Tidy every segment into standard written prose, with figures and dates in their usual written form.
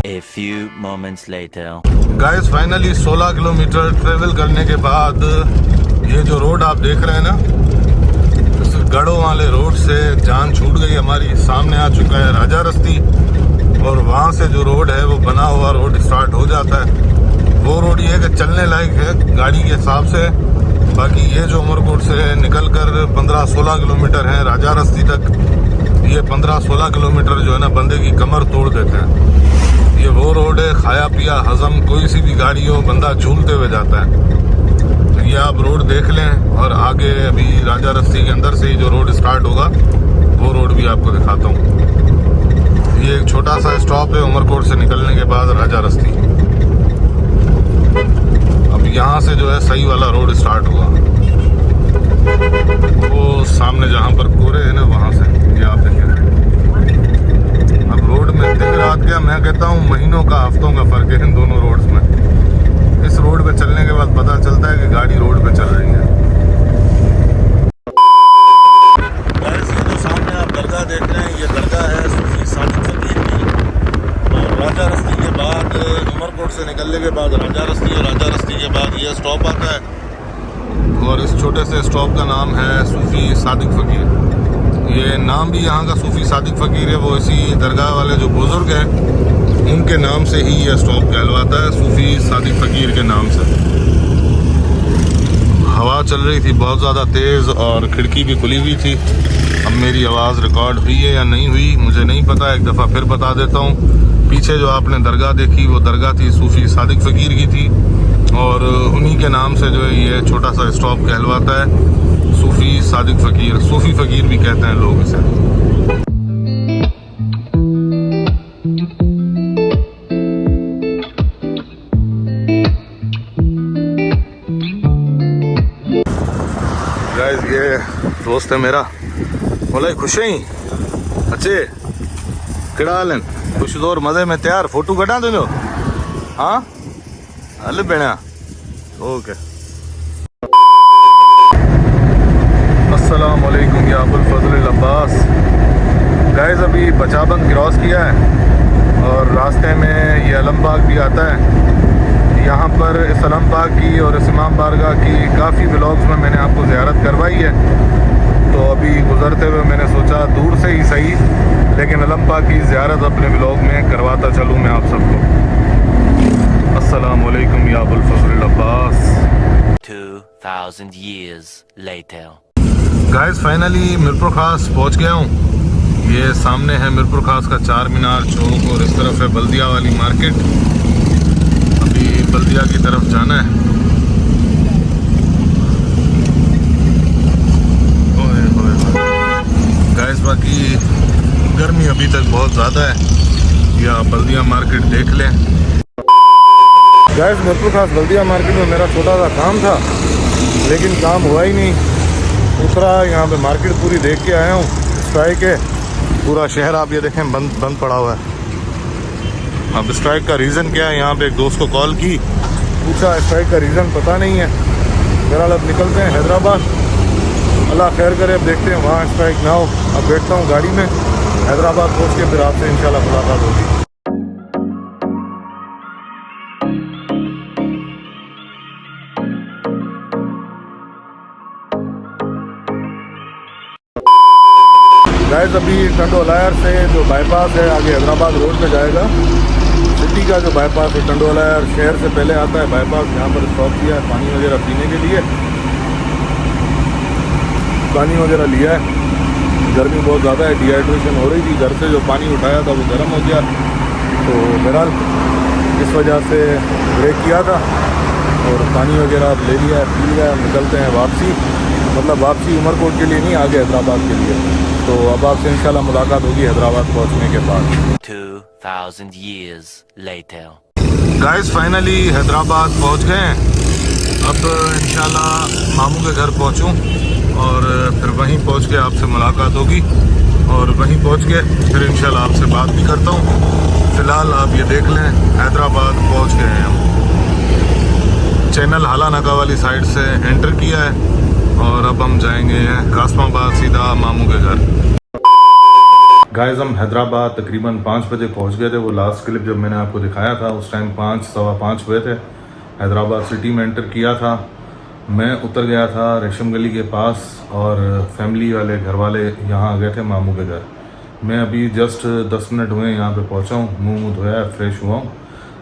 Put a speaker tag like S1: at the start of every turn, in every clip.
S1: A few moments later.
S2: Guys finally 16 kilometre travel करने के बाद ये जो रोड आप देख रहे हैं ना, गढ़ों वाले रोड से जान छूट गई हमारी। सामने आ चुका है राजा रस्ती और वहाँ से जो रोड है वो बना हुआ रोड स्टार्ट हो जाता है। वो रोड ये है कि चलने लायक है गाड़ी के हिसाब से। बाकी ये जो उमरकोट से निकल कर 15-16 किलोमीटर है राजा रस्ती तक, ये 15-16 किलोमीटर जो है ना बंदे की कमर तोड़ देते हैं। ये वो रोड है, खाया पिया हजम कोई सी भी गाड़ी हो बंदा झूलते हुए जाता है। ये आप रोड देख लें और आगे अभी राजा रस्ती के अंदर से ही जो रोड स्टार्ट होगा वो रोड भी आपको दिखाता हूँ। ये एक छोटा सा स्टॉप है उमरकोट से निकलने के बाद राजा रस्ती। यहाँ से जो है सही वाला रोड स्टार्ट हुआ, वो सामने जहाँ पर कोरे है ना वहाँ से। ये आप देखिए, अब रोड में दिन रात क्या, मैं कहता हूँ महीनों का हफ्तों का फर्क है इन दोनों रोड्स में। इस रोड पे चलने के बाद पता चलता है कि गाड़ी रोड पे चल रही है। ये जो सामने आप दरगाह देख रहे हैं, ये दरगाह है सूफी सादिक फकीर की। और राजा रस्ती के बाद, उमरकोट से निकलने के बाद राजा रस्ती, और राजा रस्ती के बाद ये स्टॉप आता है, और इस छोटे से स्टॉप का नाम है सूफी सादिक फकीर। ये नाम भी यहाँ का सूफी सादिक फकीर है, वो इसी दरगाह वाले जो बुजुर्ग हैं उनके नाम से ही ये स्टॉप कहलवाता है, सूफी सादिक फकीर के नाम से। हवा चल रही थी बहुत ज़्यादा तेज़ और खिड़की भी खुली हुई थी। अब मेरी आवाज़ रिकॉर्ड हुई है या नहीं हुई मुझे नहीं पता, एक दफ़ा फिर बता देता हूँ। पीछे जो आपने दरगाह देखी वो दरगाह थी सूफी सादिक फकीर की थी, और उन्हीं के नाम से जो है ये छोटा सा स्टॉप कहलवाता है सूफी सादिक फकीर। सूफी फकीर भी कहते हैं लोग इसे। गाइस ये दोस्त है मेरा, बोला खुश ही अच्छे किड़ा हाल खुश दौर मजे में तैयार, फोटो कटा तुझो हाँ हल भेणा ओके। अस्सलाम वालेकुम या अबुल फजल अब्बास। गाइस अभी बचाबंद क्रॉस किया है और रास्ते में ये अलमबाग भी आता है। यहाँ पर इस अलमबाग की और इस इमाम बारगाह की काफ़ी व्लॉग्स में मैंने आपको ज़ियारत करवाई है, तो अभी गुज़रते हुए मैंने सोचा दूर से ही सही लेकिन अलमबाग की ज़ियारत अपने व्लॉग में करवाता चलूँ मैं आप सबको। अस्सलाम वालेकुम या Abul Fazal Abbas.
S1: 2000 years later.
S2: Guys finally Mirpur Khas पहुँच गया हूँ। ये सामने है मिरपुर खास का चार मीनार चौक और इस तरफ है बल्दिया वाली मार्केट। अभी बल्दिया की तरफ जाना है। गाइस बाकी गर्मी अभी तक बहुत ज़्यादा है, या बल्दिया मार्केट देख लें। गाइस मिरपुर खास बल्दिया मार्केट में मेरा छोटा सा काम था लेकिन काम हुआ ही नहीं। दूसरा यहाँ पे मार्केट पूरी देख के आया हूँ, स्ट्राइक है, पूरा शहर आप ये देखें बंद पड़ा हुआ है। अब स्ट्राइक का रीज़न क्या है, यहाँ पे एक दोस्त को कॉल की, पूछा, स्ट्राइक का रीज़न पता नहीं है। बहरहाल अब निकलते हैं हैदराबाद, अल्लाह खैर करे, अब देखते हैं वहाँ स्ट्राइक ना हो। अब बैठता हूँ गाड़ी में, हैदराबाद पहुँच के फिर आपसे इंशाल्लाह मुलाकात होगी। गाइस अभी टंडोलायर से जो बाईपास है आगे हैदराबाद रोड पे जाएगा, सिटी का जो बाईपास है टंडोलायर शहर से पहले आता है बाईपास। यहाँ पर स्टॉप किया है पानी वगैरह पीने के लिए, पानी वगैरह लिया है। गर्मी बहुत ज़्यादा है, डिहाइड्रेशन हो रही थी, घर से जो पानी उठाया था वो गर्म हो गया, तो बहरहाल इस वजह से ब्रेक किया था और पानी वगैरह अब ले लिया है, पी लिया है। निकलते हैं वापसी, मतलब वापसी उमरकोट के लिए नहीं, आगे हैदराबाद के लिए। तो अब आपसे इंशाल्लाह मुलाकात होगी हैदराबाद पहुंचने के बाद।
S1: 2000 years later.
S2: Guys finally Hyderabad पहुंच गए हैं। अब इंशाल्लाह मामू के घर पहुंचूं और फिर वहीं पहुंच के आपसे मुलाकात होगी, और वहीं पहुंच के फिर इंशाल्लाह आपसे बात भी करता हूं। फ़िलहाल आप ये देख लें हैदराबाद पहुंच गए हैं हम। चैनल हाला नाका वाली साइड से एंटर किया है और अब हम जाएंगे कासमाबाद सीधा मामू के घर। गाइस हम हैदराबाद तकरीबन 5 बजे पहुंच गए थे। वो लास्ट क्लिप जब मैंने आपको दिखाया था उस टाइम 5 सवा 5 हुए थे। हैदराबाद सिटी में एंटर किया था, मैं उतर गया था रेशम गली के पास और फैमिली वाले घर वाले यहाँ आ गए थे मामू के घर। मैं अभी जस्ट 10 मिनट हुए यहाँ पे पहुँचा हूँ, मुँह धोया, फ्रेश हुआ हूँ।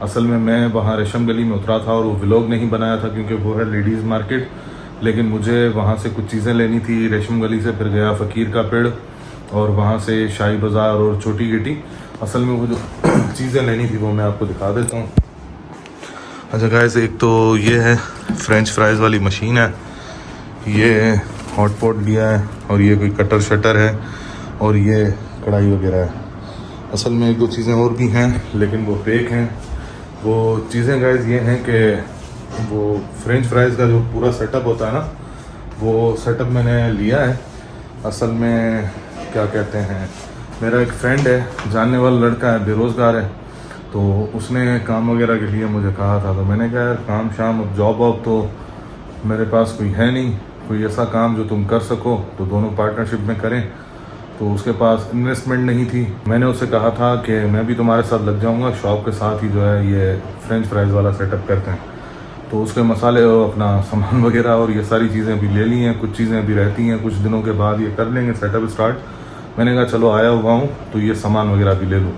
S2: असल में मैं वहाँ रेशम गली में उतरा था और वो व्लॉग नहीं बनाया था क्योंकि वो है लेडीज़ मार्केट, लेकिन मुझे वहाँ से कुछ चीज़ें लेनी थी। रेशम गली से फिर गया फ़कीर का पेड़ और वहाँ से शाही बाज़ार और छोटी गिटी। असल में वो जो चीज़ें लेनी थी वो मैं आपको दिखा देता हूँ। अच्छा गाइस, एक तो ये है फ्रेंच फ्राइज़ वाली मशीन है, ये हॉट पॉट लिया है और ये कोई कटर शटर है और ये कढ़ाई वगैरह है। असल में एक दो चीज़ें और भी हैं लेकिन वो पैक हैं। वो चीज़ें गाइस ये हैं कि वो फ्रेंच फ्राइज़ का जो पूरा सेटअप होता है ना, वो सेटअप मैंने लिया है। असल में क्या कहते हैं, मेरा एक फ्रेंड है, जानने वाला लड़का है, बेरोज़गार है, तो उसने काम वगैरह के लिए मुझे कहा था। तो मैंने कहा यार काम शाम, अब जॉब वॉब तो मेरे पास कोई है नहीं, कोई ऐसा काम जो तुम कर सको तो दोनों पार्टनरशिप में करें। तो उसके पास इन्वेस्टमेंट नहीं थी। मैंने उससे कहा था कि मैं भी तुम्हारे साथ लग जाऊंगा, शॉप के साथ ही जो है ये फ्रेंच फ्राइज़ वाला सेटअप करते हैं। तो उसके मसाले, अपना सामान वगैरह और ये सारी चीज़ें भी ले ली हैं, कुछ चीज़ें अभी रहती हैं, कुछ दिनों के बाद ये कर लेंगे सेटअप स्टार्ट। मैंने कहा चलो आया हुआ हूँ तो ये सामान वगैरह भी ले लूँ।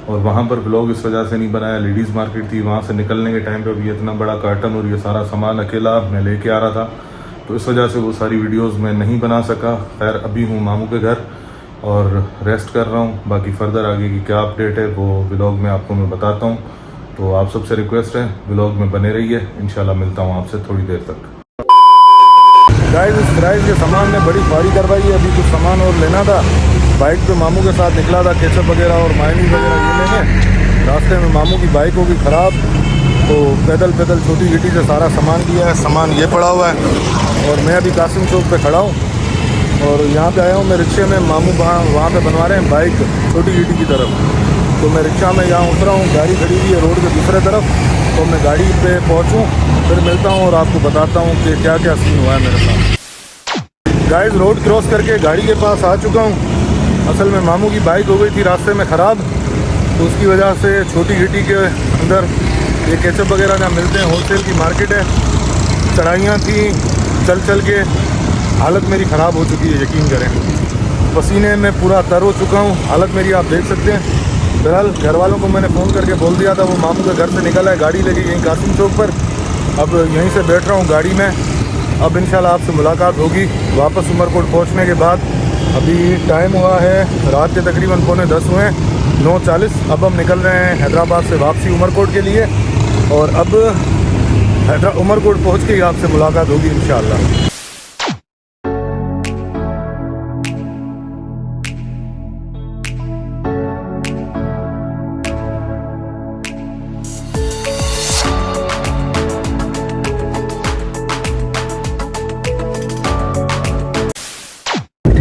S2: और वहाँ पर ब्लॉग इस वजह से नहीं बनाया, लेडीज़ मार्केट थी, वहाँ से निकलने के टाइम पे भी इतना बड़ा कार्टन और ये सारा सामान अकेला मैं लेके आ रहा था, तो इस वजह से वो सारी वीडियोस मैं नहीं बना सका। खैर अभी हूँ मामू के घर और रेस्ट कर रहा हूँ। बाकी फर्दर आगे की क्या अपडेट है वो ब्लॉग में आपको मैं बताता हूँ। तो आप सबसे रिक्वेस्ट है ब्लॉग में बने रहिए, इंशाल्लाह मिलता हूँ आपसे थोड़ी देर तक। गाइस इस फ्राइज़ के सामान ने बड़ी भारी करवाई है। अभी कुछ सामान और लेना था, बाइक पे मामू के साथ निकला था, केचप वगैरह और मायनीज वगैरह ये लेंगे। रास्ते में मामू की बाइक होगी ख़राब, तो पैदल पैदल छोटी गिट्टी से सारा सामान लिया है। सामान ये पड़ा हुआ है और मैं अभी कासिम चौक पे खड़ा हूँ और यहाँ पे आया हूँ मैं रिक्शे में। मामू वहाँ पे बनवा रहे हैं बाइक छोटी गिट्टी की तरफ, तो मैं रिक्शा में यहाँ उतरा हूँ। गाड़ी खड़ी हुई है रोड के दूसरे तरफ, तो मैं गाड़ी पे पहुँचूँ फिर मिलता हूँ और आपको बताता हूँ कि क्या क्या सीन हुआ है मेरे साथ। गाइस रोड क्रॉस करके गाड़ी के पास आ चुका हूँ। असल में मामू की बाइक हो गई थी रास्ते में ख़राब, तो उसकी वजह से छोटी गिट्टी के अंदर ये केचप वगैरह जहाँ मिलते हैं, होलसेल की मार्केट है, चढ़ाइयाँ थी, चल चल के हालत मेरी ख़राब हो चुकी है, यकीन करें। पसीने में पूरा तर हो चुका हूँ, हालत मेरी आप देख सकते हैं। बहरहाल घर वालों को मैंने फ़ोन करके बोल दिया था, वो मामू के घर से निकला है गाड़ी लेके यहीं कासिम चौक पर। अब यहीं से बैठ रहा हूँ गाड़ी में। अब इंशाल्लाह आपसे मुलाकात होगी वापस उमरकोट पहुँचने के बाद। अभी टाइम हुआ है रात के तकरीबन 9:45 हुए, 9:40। अब हम निकल रहे हैं हैदराबाद से वापसी उमरकोट के लिए और अब उमरकोट पहुँच के ही आपसे मुलाकात होगी इंशाल्लाह।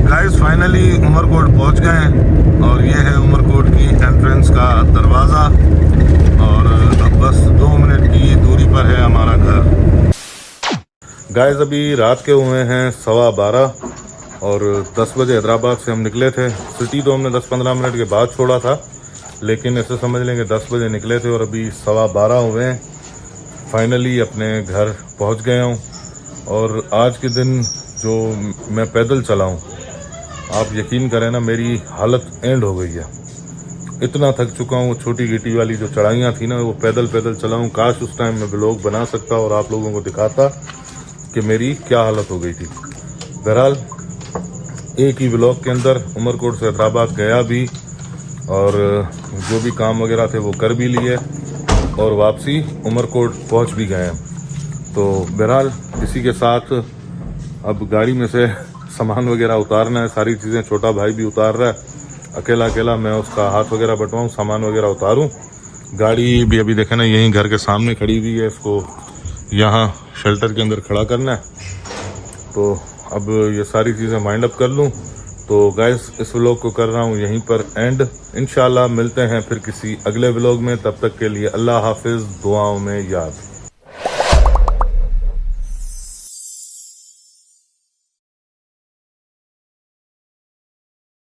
S2: गाइस फाइनली उमरकोट पहुंच गए हैं और ये है उमरकोट की एंट्रेंस का दरवाज़ा और अब बस 2 मिनट की दूरी पर है हमारा घर। गाइस अभी रात के हुए हैं 12:15 और 10 बजे हैदराबाद से हम निकले थे। सिटी तो हमने 10-15 मिनट के बाद छोड़ा था, लेकिन ऐसे समझ लेंगे 10 बजे निकले थे और अभी 12:15 हुए हैं। फाइनली अपने घर पहुंच गया हूं और आज के दिन जो मैं पैदल चला हूं, आप यकीन करें ना मेरी हालत एंड हो गई है। इतना थक चुका हूँ। छोटी गिट्टी वाली जो चढ़ाइयाँ थी ना, वो पैदल पैदल चला हूँ। काश उस टाइम मैं ब्लॉग बना सकता और आप लोगों को दिखाता कि मेरी क्या हालत हो गई थी। बहरहाल एक ही ब्लॉग के अंदर उमरकोट से हैदराबाद गया भी और जो भी काम वगैरह थे वो कर भी लिए और वापसी उमरकोट पहुँच भी गए। तो बहरहाल इसी के साथ अब गाड़ी में से सामान वगैरह उतारना है, सारी चीज़ें छोटा भाई भी उतार रहा है। अकेला मैं उसका हाथ वगैरह बटवाऊँ, सामान वगैरह उतारूँ। गाड़ी भी अभी देखें ना यहीं घर के सामने खड़ी हुई है, इसको यहाँ शेल्टर के अंदर खड़ा करना है। तो अब ये सारी चीज़ें माइंड अप कर लूँ। तो गाइस इस व्लॉग को कर रहा हूँ यहीं पर एंड। इंशाल्लाह मिलते हैं फिर किसी अगले व्लॉग में, तब तक के लिए अल्लाह हाफिज़, दुआओं में याद।